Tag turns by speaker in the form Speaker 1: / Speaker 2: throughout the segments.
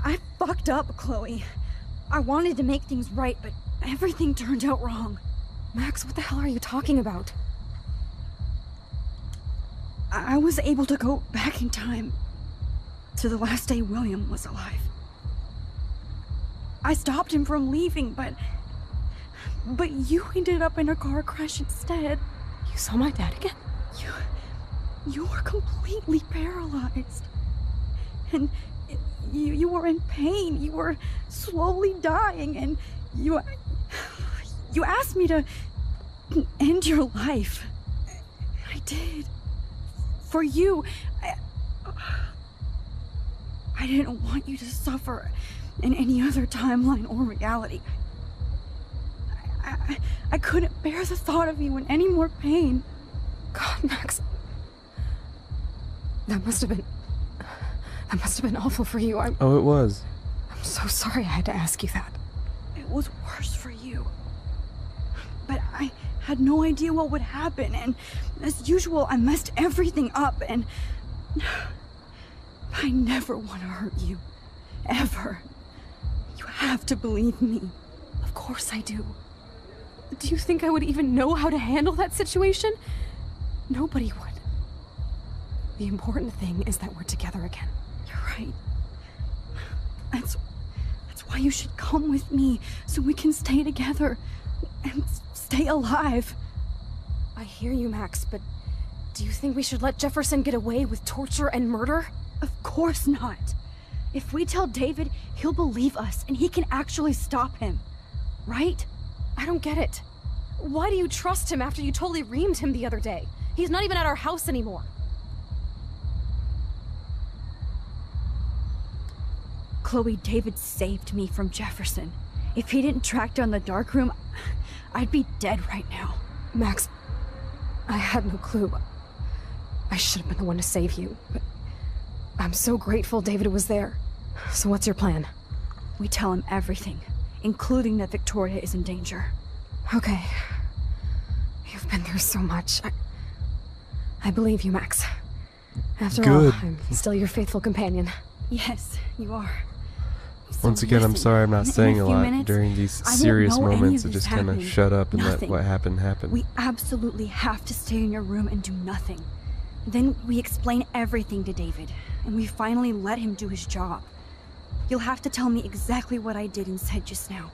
Speaker 1: I fucked up, Chloe. I wanted to make things right, but everything turned out wrong.
Speaker 2: Max, what the hell are you talking about?
Speaker 1: I was able to go back in time to the last day William was alive. I stopped him from leaving, but you ended up in a car crash instead.
Speaker 2: You saw my dad again?
Speaker 1: You were completely paralyzed. And you were in pain. You were slowly dying, and you asked me to end your life. I did. For you. I didn't want you to suffer in any other timeline or reality. I couldn't bear the thought of you in any more pain.
Speaker 2: God, Max. That must have been awful for you.
Speaker 3: Oh, it was.
Speaker 2: I'm so sorry I had to ask you that.
Speaker 1: It was worse for you. But I had no idea what would happen, and as usual, I messed everything up, and I never want to hurt you. Ever. You have to believe me.
Speaker 2: Of course I do. Do you think I would even know how to handle that situation? Nobody would. The important thing is that we're together again.
Speaker 1: You're right. That's why you should come with me, so we can stay together and stay alive.
Speaker 2: I hear you, Max, but do you think we should let Jefferson get away with torture and murder?
Speaker 1: Of course not. If we tell David, he'll believe us, and he can actually stop him. Right?
Speaker 2: I don't get it. Why do you trust him after you totally reamed him the other day? He's not even at our house anymore.
Speaker 1: Chloe, David saved me from Jefferson. If he didn't track down the dark room, I'd be dead right now.
Speaker 2: Max, I had no clue. I should have been the one to save you, but I'm so grateful David was there. So what's your plan?
Speaker 1: We tell him everything, including that Victoria is in danger.
Speaker 2: Okay. You've been through so much. I believe you, Max. After all, I'm still your faithful companion.
Speaker 1: Yes, you are. So
Speaker 3: Once again, I'm sorry I'm not saying a lot
Speaker 1: minutes,
Speaker 3: during these serious moments. I just kind of shut up and
Speaker 1: Nothing.
Speaker 3: let what happened happen.
Speaker 1: We absolutely have to stay in your room and do nothing. Then we explain everything to David, and we finally let him do his job. You'll have to tell me exactly what I did and said just now.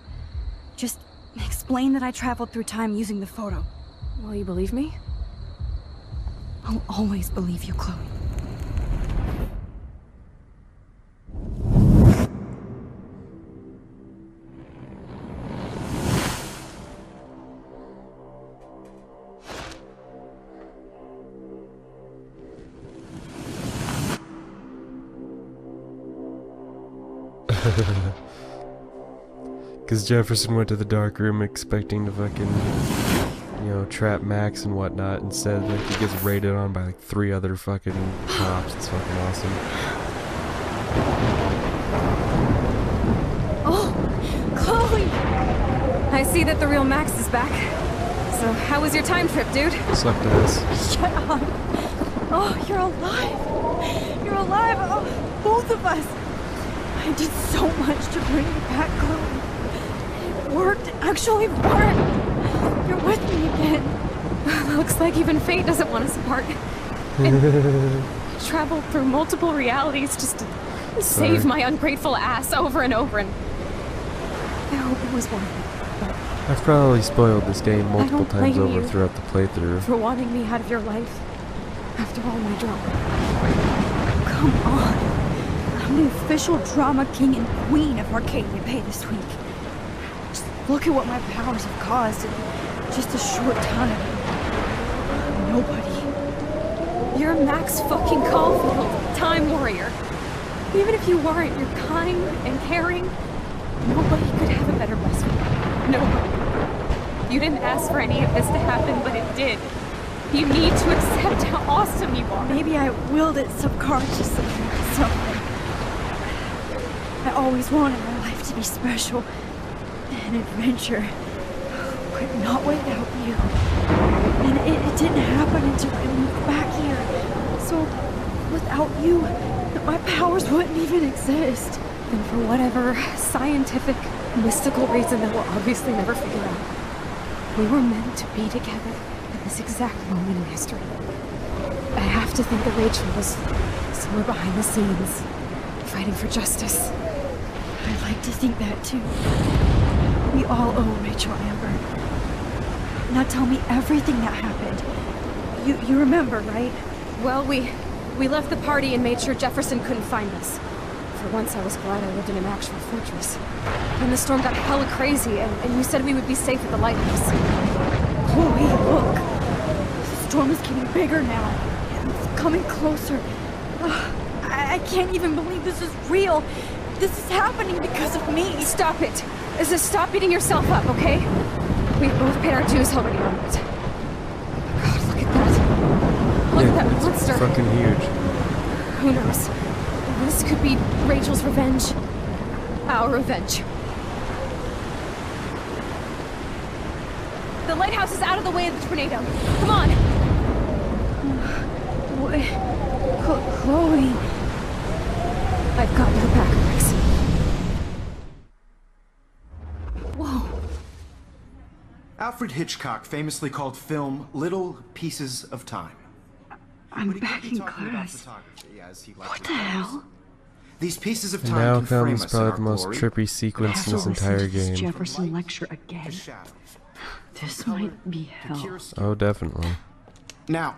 Speaker 1: Just explain that I traveled through time using the photo.
Speaker 2: Will you believe me?
Speaker 1: I'll always believe you, Chloe.
Speaker 3: Because Jefferson went to the dark room expecting to fucking, trap Max and whatnot. Instead, like, he gets raided on by like 3 other fucking cops. It's fucking awesome.
Speaker 2: Oh, Chloe! I see that the real Max is back. So, how was your time trip, dude?
Speaker 3: Sucked ass.
Speaker 1: Shut up! Oh, you're alive! You're alive! Oh, both of us! I did so much to bring you back, Chloe. It worked. It actually worked. You're with me again.
Speaker 2: Looks like even fate doesn't want us apart. And traveled through multiple realities just to save my ungrateful ass over and over, and I hope it was worth it. But
Speaker 3: I've probably spoiled this game multiple
Speaker 2: don't
Speaker 3: times
Speaker 2: blame
Speaker 3: over
Speaker 2: you
Speaker 3: throughout the playthrough.
Speaker 2: for wanting me out of your life after all my drama.
Speaker 1: Come on. I'm the official drama king and queen of Arcadia Bay this week. Just look at what my powers have caused in just a short time. Nobody.
Speaker 2: You're Max fucking Caulfield, Time Warrior. Even if you weren't, you're kind and caring. Nobody could have a better best friend. Nobody. You didn't ask for any of this to happen, but it did. You need to accept how awesome you are.
Speaker 1: Maybe I willed it subconsciously or something. I always wanted my life to be special. An adventure. But not without you. And it didn't happen until I moved back here. So, without you, my powers wouldn't even exist.
Speaker 2: And for whatever scientific, mystical reason that we'll obviously never figure out, we were meant to be together at this exact moment in history. I have to think that Rachel was somewhere behind the scenes, fighting for justice.
Speaker 1: I'd like to think that too. We all owe Rachel Amber. Now tell me everything that happened. You remember, right?
Speaker 2: Well, we left the party and made sure Jefferson couldn't find us. For once, I was glad I lived in an actual fortress. Then the storm got hella crazy, and you said we would be safe at the lighthouse.
Speaker 1: Chloe, look! The storm is getting bigger now. It's coming closer. I can't even believe this is real. This is happening because of me.
Speaker 2: Stop it! Just stop beating yourself up, okay? We've both paid our dues already on it. God, look at that. Look at that monster.
Speaker 3: It's fucking huge.
Speaker 2: Who knows? This could be Rachel's revenge. Our revenge. The lighthouse is out of the way of the tornado. Come on!
Speaker 1: Chloe...
Speaker 2: I've got your back, Rex. Whoa.
Speaker 4: Alfred Hitchcock famously called film little pieces of time.
Speaker 1: I'm back in class. What the hell?
Speaker 4: These pieces of
Speaker 3: And
Speaker 4: time
Speaker 3: now
Speaker 4: can frame
Speaker 3: comes
Speaker 4: us in
Speaker 3: probably
Speaker 4: our
Speaker 3: the most
Speaker 4: glory.
Speaker 3: trippy sequence in this entire game.
Speaker 1: Jefferson lecture again.
Speaker 4: The shadow.
Speaker 1: This might be hell.
Speaker 3: Oh, definitely.
Speaker 4: Now,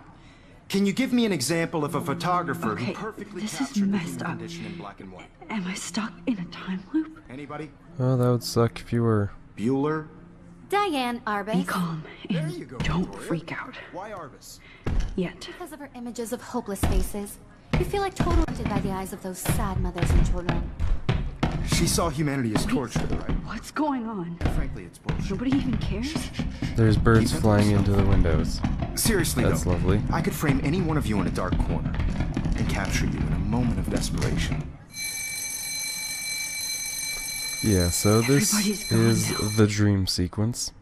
Speaker 4: can you give me an example of a photographer
Speaker 1: Okay,
Speaker 4: who perfectly
Speaker 1: this is
Speaker 4: captured the
Speaker 1: messed
Speaker 4: human
Speaker 1: up.
Speaker 4: condition in black and white?
Speaker 1: Am I stuck in a time loop?
Speaker 4: Anybody?
Speaker 3: Oh, that would suck if you were.
Speaker 4: Bueller?
Speaker 5: Diane
Speaker 1: Be
Speaker 5: Arbus.
Speaker 1: calm
Speaker 4: There you
Speaker 1: and
Speaker 4: go,
Speaker 1: don't
Speaker 4: Victoria.
Speaker 1: freak out.
Speaker 4: Why Arbus?
Speaker 1: Yet.
Speaker 5: Because of her images of hopeless faces, you feel like totally haunted by the eyes of those sad mothers and children.
Speaker 4: She saw humanity as torture, right?
Speaker 1: What's going on?
Speaker 4: Frankly, it's bullshit.
Speaker 1: Nobody even cares?
Speaker 3: There's birds flying into the windows.
Speaker 4: Seriously,
Speaker 3: That's
Speaker 4: though,
Speaker 3: lovely.
Speaker 4: I could frame any one of you in a dark corner and capture you in a moment of desperation.
Speaker 3: Yeah, so this
Speaker 1: Everybody's gone
Speaker 3: is
Speaker 1: now.
Speaker 3: the dream sequence.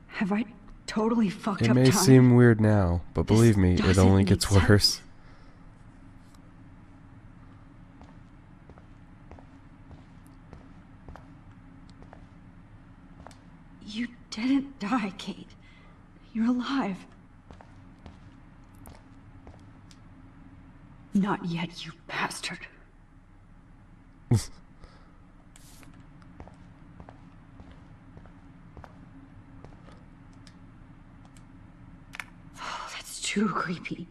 Speaker 1: Have I totally fucked
Speaker 3: It
Speaker 1: up
Speaker 3: may
Speaker 1: time?
Speaker 3: seem weird now, but
Speaker 1: This
Speaker 3: believe me, it
Speaker 1: doesn't
Speaker 3: only
Speaker 1: make
Speaker 3: gets
Speaker 1: sense.
Speaker 3: worse.
Speaker 1: You didn't die, Kate. You're alive. Not yet, you bastard. Oh, that's too creepy.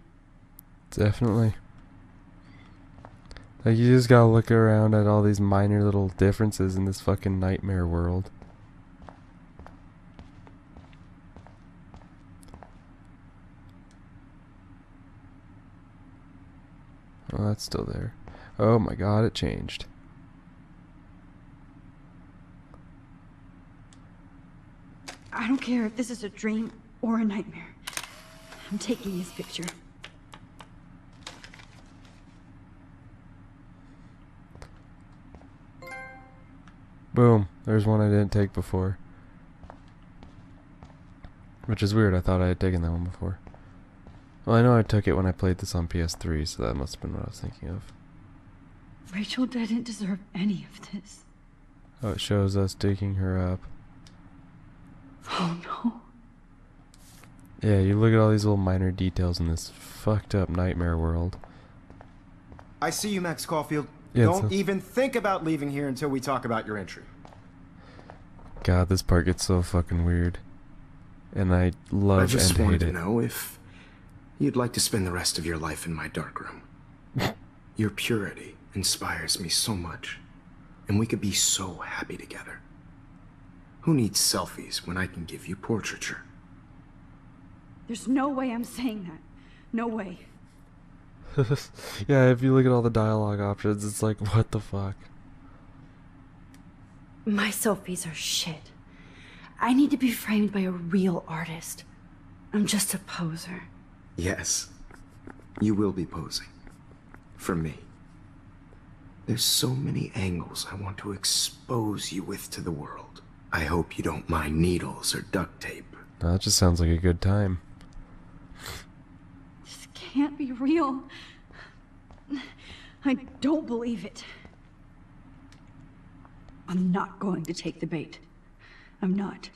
Speaker 3: Definitely. Like, you just gotta look around at all these minor little differences in this fucking nightmare world. Oh, that's still there. Oh my god, it changed.
Speaker 1: I don't care if this is a dream or a nightmare. I'm taking his picture.
Speaker 3: Boom. There's one I didn't take before. Which is weird, I thought I had taken that one before. Well, I know I took it when I played this on PS3, so that must have been what I was thinking of.
Speaker 1: Rachel didn't deserve any of this.
Speaker 3: Oh, it shows us digging her up.
Speaker 1: Oh no.
Speaker 3: Yeah, you look at all these little minor details in this fucked up nightmare world.
Speaker 4: I see you, Max Caulfield.
Speaker 3: Yeah,
Speaker 4: Don't
Speaker 3: so-
Speaker 4: even think about leaving here until we talk about your entry.
Speaker 3: God, this part gets so fucking weird. And I love
Speaker 4: I just
Speaker 3: and
Speaker 4: wanted
Speaker 3: hate
Speaker 4: to
Speaker 3: it.
Speaker 4: know if you'd like to spend the rest of your life in my darkroom. Your purity inspires me so much, and we could be so happy together. Who needs selfies when I can give you portraiture?
Speaker 1: There's no way I'm saying that. No way.
Speaker 3: Yeah, if you look at all the dialogue options, it's like, what the fuck?
Speaker 1: My selfies are shit. I need to be framed by a real artist. I'm just a poser.
Speaker 4: Yes, you will be posing. For me. There's so many angles I want to expose you with to the world. I hope you don't mind needles or duct tape.
Speaker 3: No, that just sounds like a good time.
Speaker 1: This can't be real. I don't believe it. I'm not going to take the bait. I'm not.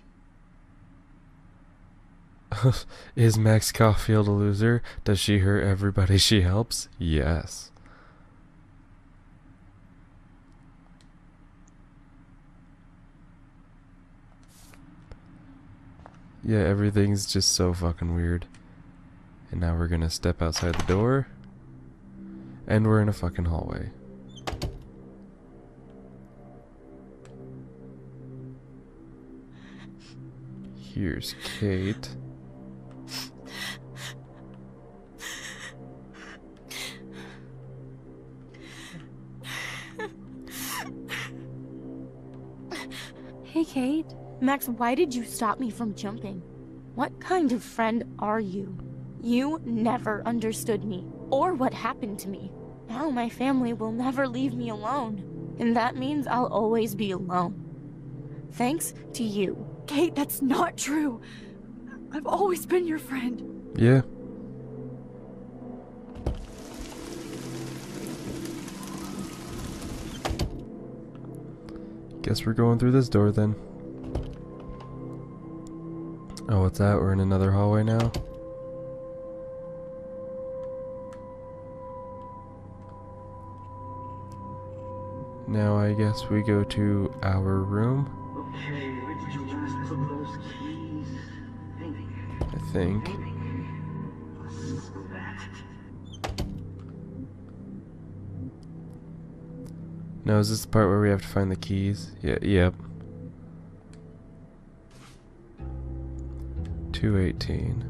Speaker 3: Is Max Caulfield a loser? Does she hurt everybody she helps? Yes. Yeah, everything's just so fucking weird. And now we're gonna step outside the door. And we're in a fucking hallway. Here's Kate.
Speaker 5: Hey, Kate.
Speaker 6: Max, why did you stop me from jumping? What kind of friend are you? You never understood me, or what happened to me. Now my family will never leave me alone, and that means I'll always be alone. Thanks to you.
Speaker 1: Kate, that's not true. I've always been your friend.
Speaker 3: Yeah. Guess we're going through this door then. Oh, what's that? We're in another hallway now? Now I guess we go to our room. I think. No, is this the part where we have to find the keys? Yeah, yep. 218.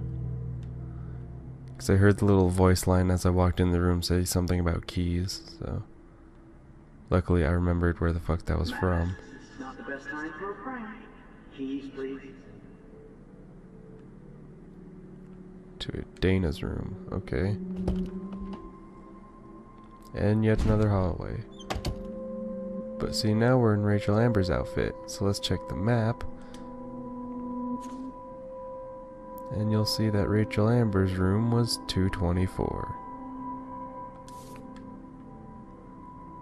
Speaker 3: Because I heard the little voice line as I walked in the room say something about keys, so... Luckily I remembered where the fuck that was from.
Speaker 7: Not the best time for a prank. Keys, please.
Speaker 3: To Dana's room, okay. And yet another hallway. But see, now we're in Rachel Amber's outfit, so let's check the map. And you'll see that Rachel Amber's room was 224.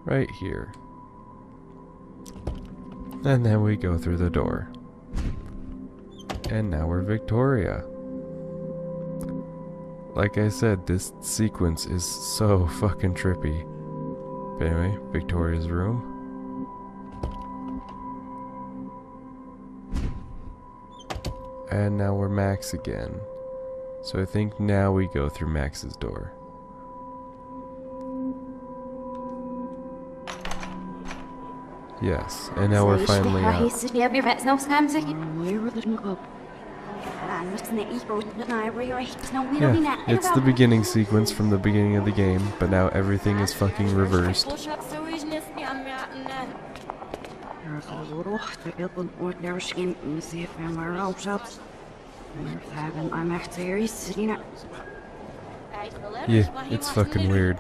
Speaker 3: Right here. And then we go through the door. And now we're Victoria. Like I said, this sequence is so fucking trippy. But anyway, Victoria's room. And now we're Max again. So I think now we go through Max's door. Yes, and now we're finally out. Yeah, it's the beginning sequence from the beginning of the game, but now everything is fucking reversed. Yeah, it's fucking weird.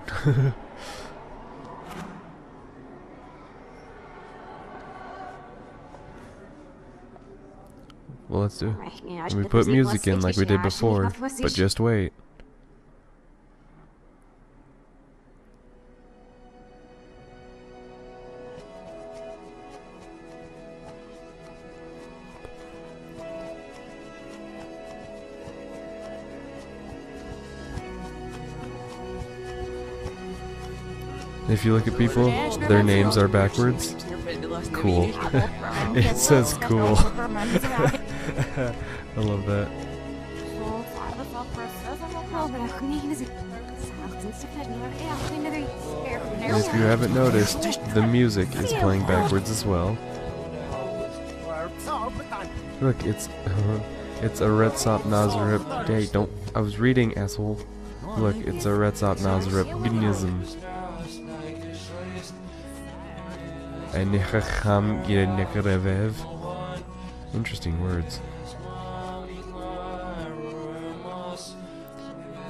Speaker 3: Well, let's do it. We put music in like we did before, but just wait. If you look at people, their names are backwards. Cool. It says cool. I love that. And if you haven't noticed, the music is playing backwards as well. Look, it's a Retsop Nazarep. Hey, don't. I was reading, asshole. Look, it's a Retsop Nazarep Gnism. Interesting words.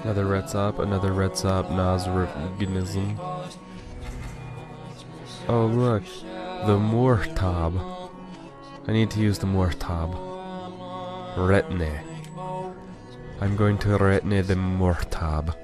Speaker 3: Another Retsop, Nazareth-Gnism. Oh look, the Mortab. I need to use the Mortab. Retne. I'm going to Retne the Mortab.